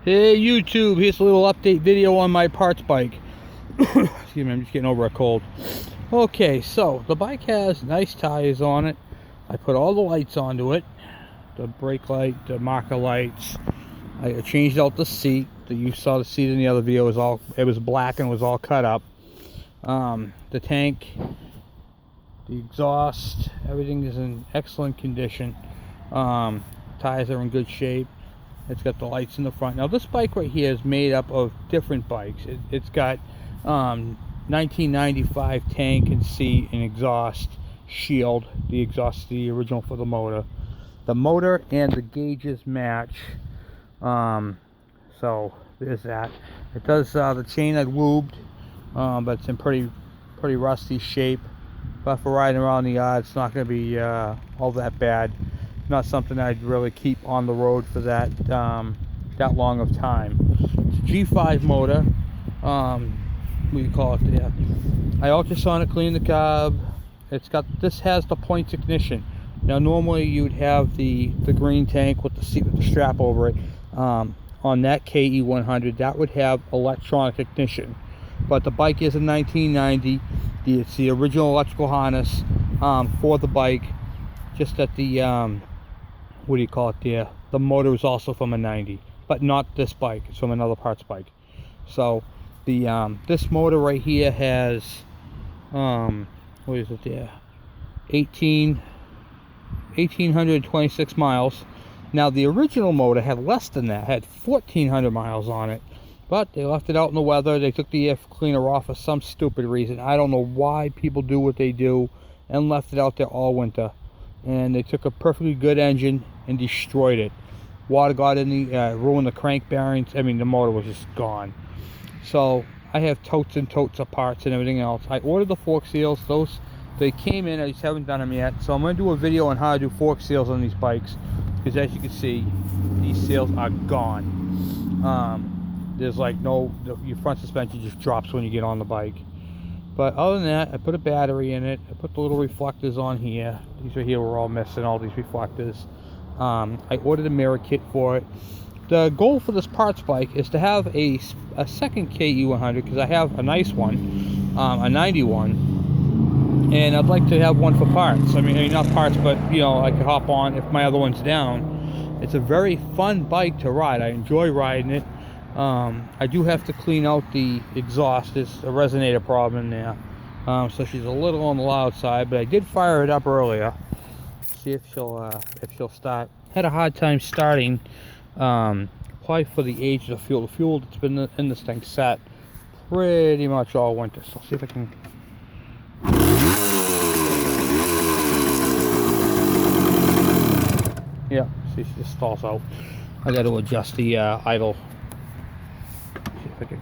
Hey YouTube, here's a little update video on my parts bike. Excuse me, I'm just getting over a cold. Okay, so the bike has nice tires on it. I put all the lights onto it. The brake light, the marker lights. I changed out the seat. You saw the seat in the other video. It was black and was all cut up. The tank, the exhaust, everything is in excellent condition. Tires are in good shape. It's got the lights in the front. Now this bike right here is made up of different bikes. It's got 1995 tank and seat and exhaust shield. The exhaust is the original for the motor. The motor and the gauges match. So there's that. It does the chain I lubed, but it's in pretty rusty shape. But for riding around the yard, it's not going to be all that bad. Not something I'd really keep on the road for that long of time. It's a G5 motor. What do you call it there? I ultrasonic cleaned the carb. This has the points ignition. Now normally you'd have the green tank with the seat with the strap over it. On that KE100, that would have electronic ignition. But the bike is a 1990. It's the original electrical harness for the bike. Just that the what do you call it there? The motor is also from a 90, but not this bike. It's from another parts bike. So the this motor right here has what is it there? 1826 miles. Now the original motor had less than that, had 1400 miles on it, but they left it out in the weather. They took the air cleaner off for some stupid reason. I don't know why people do what they do, and left it out there all winter. And they took a perfectly good engine and destroyed it. Water got in the ruined the crank bearings. I mean, the motor was just gone. So I have totes and totes of parts and everything else. I ordered the fork seals. They came in. I just haven't done them yet. So I'm going to do a video on how to do fork seals on these bikes, because as you can see, these seals are gone. There's like your front suspension just drops when you get on the bike. But other than that, I put a battery in it. I put the little reflectors on here. These right here were all missing, all these reflectors. I ordered a mirror kit for it. The goal for this parts bike is to have a second KE100, because I have a nice one, a 91. And I'd like to have one for parts. I mean not parts, but you know, I could hop on if my other one's down. It's a very fun bike to ride. I enjoy riding it. I do have to clean out the exhaust. There's a resonator problem in there, so she's a little on the loud side, but I did fire it up earlier. See if she'll start. Had a hard time starting, probably for the age of the fuel. The fuel that's been in this thing sat pretty much all winter. So see if I can. Yeah, see, she just stalls out. I got to adjust the idle. See if I can.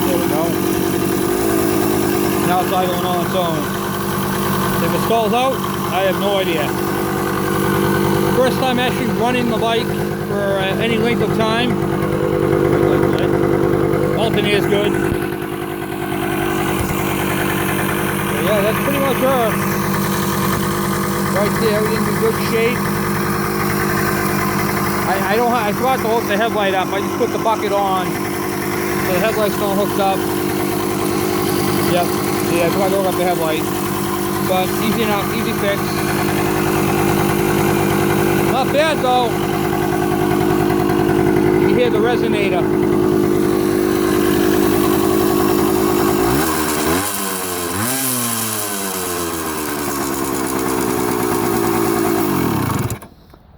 There we go. Now it's idling on its own. If it stalls out, I have no idea. First time actually running the bike for any length of time. Alternator is good. But yeah, that's pretty much her. Right there, everything's in good shape. I forgot to hook the headlight up. I just put the bucket on, so the headlight's not hooked up. Yep. Yeah, I forgot to hook up the headlight. But easy enough, easy fix. Not bad though. You hear the resonator.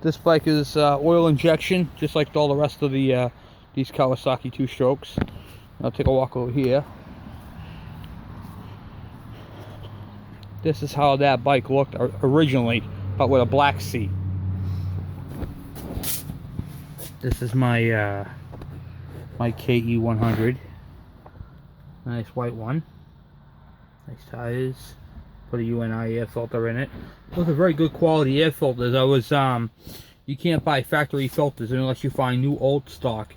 This bike is oil injection, just like all the rest of the these Kawasaki 2-strokes. I'll take a walk over here. This is how that bike looked originally, but with a black seat. This is my my KE100. Nice white one. Nice tires. put a UNI air filter in it. Those are very good quality air filters. You can't buy factory filters unless you find new old stock.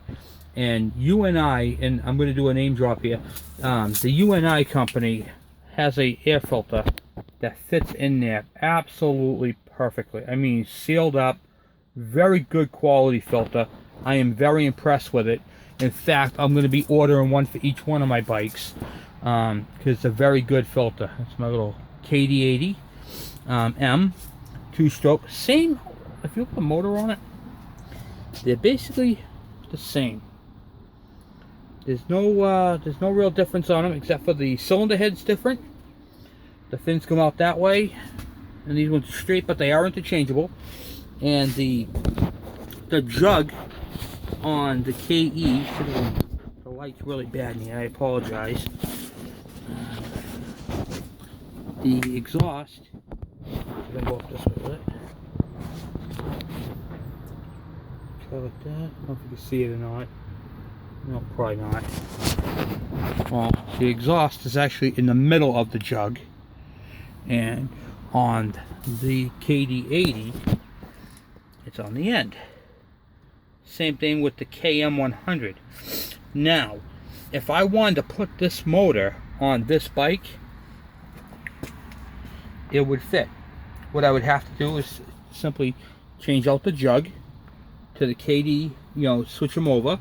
And UNI, and I'm going to do a name drop here, the UNI company has a air filter that fits in there absolutely perfectly. I mean, sealed up, very good quality filter. I am very impressed with it. In fact, I'm going to be ordering one for each one of my bikes because it's a very good filter. It's my little KD80 M 2-stroke. Same, if you look at the motor on it, they're basically the same. There's no real difference on them except for the cylinder head's different. The fins come out that way, and these ones are straight, but they are interchangeable. And the jug on the KE, the light's really bad in here, I apologize. The exhaust, I'm gonna go up this way with it. Try like that. I don't know if you can see it or not. No, probably not. Well, the exhaust is actually in the middle of the jug, and on the KD80, it's on the end. Same thing with the KE100. Now, if I wanted to put this motor on this bike, it would fit. What I would have to do is simply change out the jug to the KD, switch them over.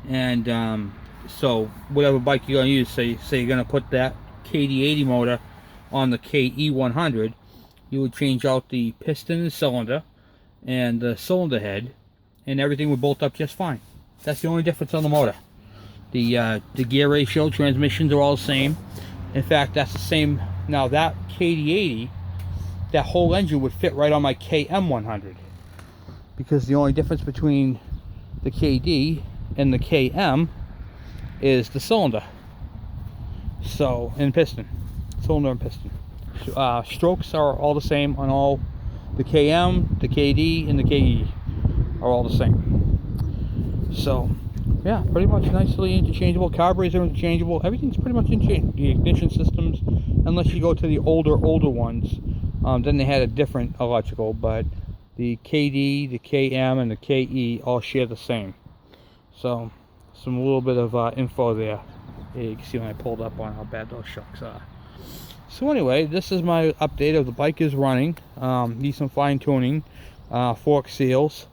And so whatever bike you're going to use, say you're going to put that KD80 motor on the KE100, you would change out the piston and cylinder and the cylinder head, and everything would bolt up just fine. That's the only difference on the motor. The gear ratio, transmissions are all the same. In fact, that's the same. Now that KD80, that whole engine would fit right on my KM100, because the only difference between the KD and the KM is the cylinder. So, and piston. Cylinder and piston. Strokes are all the same on all. The KM, the KD, and the KE are all the same. So, yeah, pretty much nicely interchangeable. Carburetors are interchangeable. Everything's pretty much interchangeable. The ignition systems, unless you go to the older ones, then they had a different electrical, but the KD, the KM, and the KE all share the same. So, a little bit of info there. Yeah, you can see when I pulled up on how bad those shocks are. So anyway, this is my update of the bike is running. Needs some fine tuning, fork seals.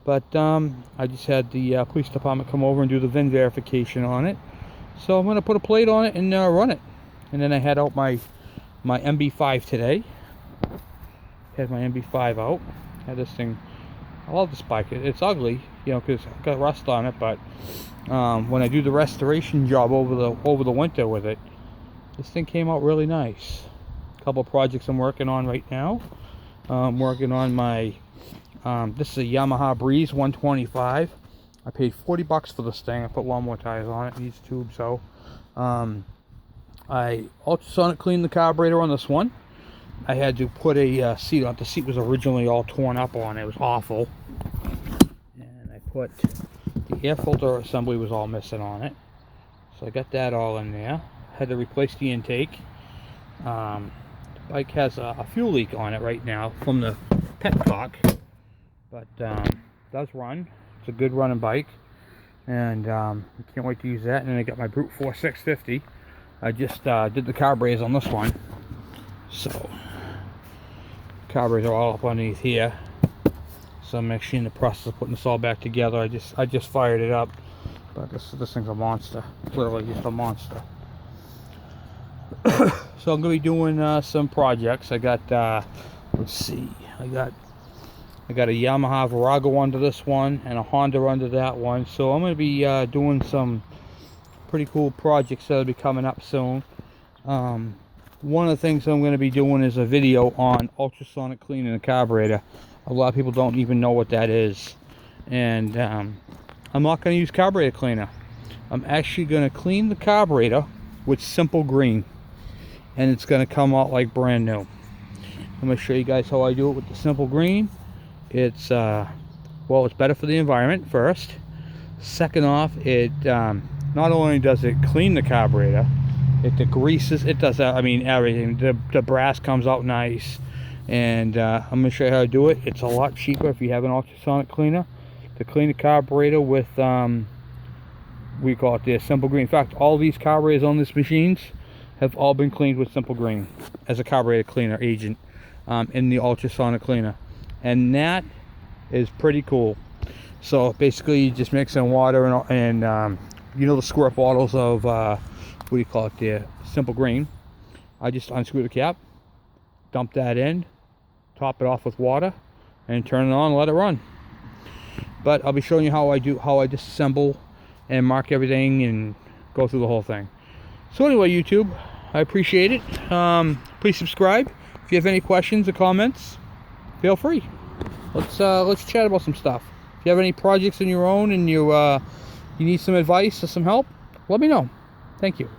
But I just had the police department come over and do the VIN verification on it. So I'm going to put a plate on it and run it. And then I had out my MB5 today. Had my MB5 out. Had this thing. I love this bike. It's ugly, because it's got rust on it. But when I do the restoration job over the winter with it, this thing came out really nice. A couple of projects I'm working on right now. I'm working on my this is a Yamaha Breeze 125. I paid $40 for this thing. I put lawnmower tires on it. These tubes out. I ultrasonic cleaned the carburetor on this one. I had to put a seat on. The seat was originally all torn up on it. It was awful. And I put the air filter assembly was all missing on it. So I got that all in there. Had to replace the intake. The bike has a fuel leak on it right now from the petcock, but does run. It's a good running bike, and I can't wait to use that. And then I got my Brute Force 650. I just did the carburetors on this one, so carburetors are all up underneath here. So I'm actually in the process of putting this all back together. I just fired it up, but this thing's a monster, literally just a monster. So I'm gonna be doing some projects. I got let's see, I got a Yamaha Virago under this one and a Honda under that one. So I'm gonna be doing some pretty cool projects that'll be coming up soon. One of the things I'm going to be doing is a video on ultrasonic cleaning the carburetor. A lot of people don't even know what that is, and I'm not going to use carburetor cleaner. I'm actually going to clean the carburetor with Simple Green, and it's going to come out like brand new. I'm going to show you guys how I do it with the Simple Green. It's well, it's better for the environment first. Second off, it not only does it clean the carburetor, It degreases. It does that. I mean, everything. The brass comes out nice. And I'm going to show you how to do it. It's a lot cheaper if you have an ultrasonic cleaner to clean the carburetor with, we call it the Simple Green. In fact, all these carburetors on these machines have all been cleaned with Simple Green as a carburetor cleaner agent in the ultrasonic cleaner. And that is pretty cool. So basically, you just mix in water and you know the squirt bottles of, what do you call it there? Simple Green. I just unscrew the cap, dump that in, top it off with water, and turn it on and let it run. But I'll be showing you how I disassemble and mark everything and go through the whole thing. So anyway, YouTube, I appreciate it. Please subscribe. If you have any questions or comments, feel free. Let's chat about some stuff. If you have any projects in your own and you need some advice or some help, let me know. Thank you.